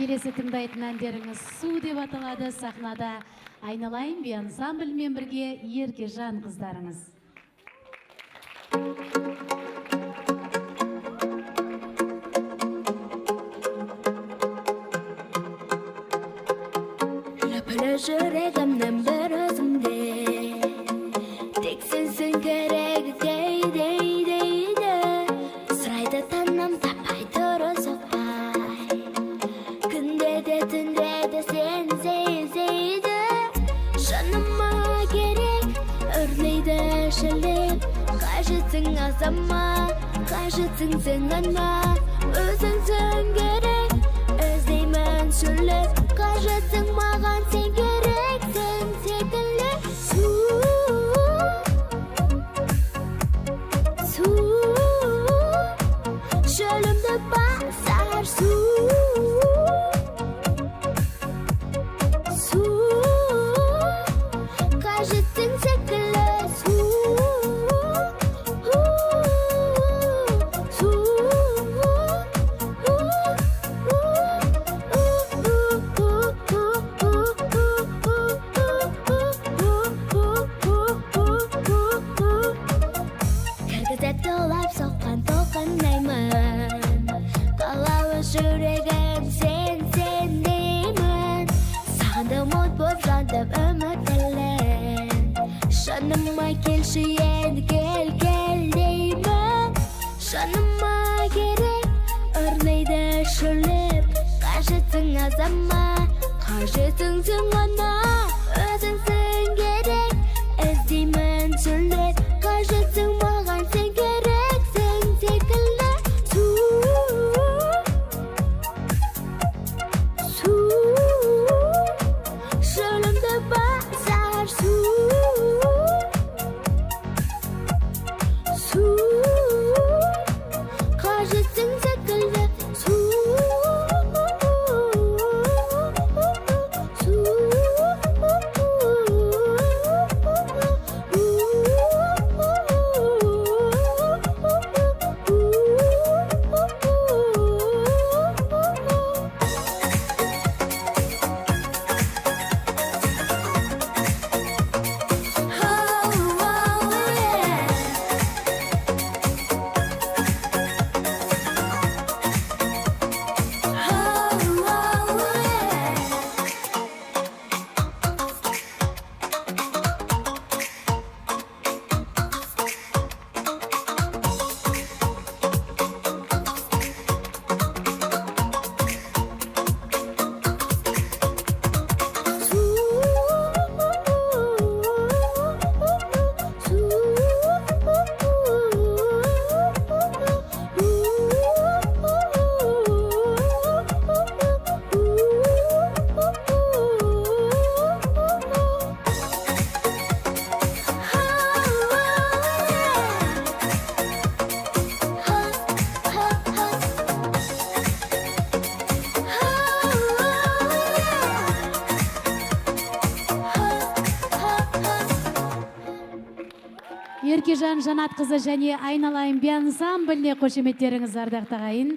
келесі тыңдайтын әндеріңіз «Су» деп аталады. Сахнада «Айналайын» би ансамбльмен бірге Еркежан қыздарыңыз. Лөпілі жүрегімнің бір өзіңде, тек сенсің керегі дейді. Сұрайды таңнан таппай тұры соқпай, күнде де түнде де сен сезейді. Жаныма керек үрлейді шіліп, қажетің азама, қажетің сен ғана. Өзіңсің керек, іздеймін сүліп, қажетің маған сен керексің секілі. Су, шөлімді басар су. Қажетің секілі су. Толап соққан толқындаймын, қалауы жүрегім сен деймін. Сағындым от боп жандым үміттілін, жаныма келші енді кел деймін. Жаныма керек үрлейді шөліп, қажетің азама, қажетің сен ғана. Өзіңсің керек, іздеймін сүліп, қажетің маған сен керексің секілі. Су, шөлімді басар су. Қажетің секілі су. Еркежан Жанат қызы және Айналайын би ансамбліне қошеметтеріңіз ардақтағайын.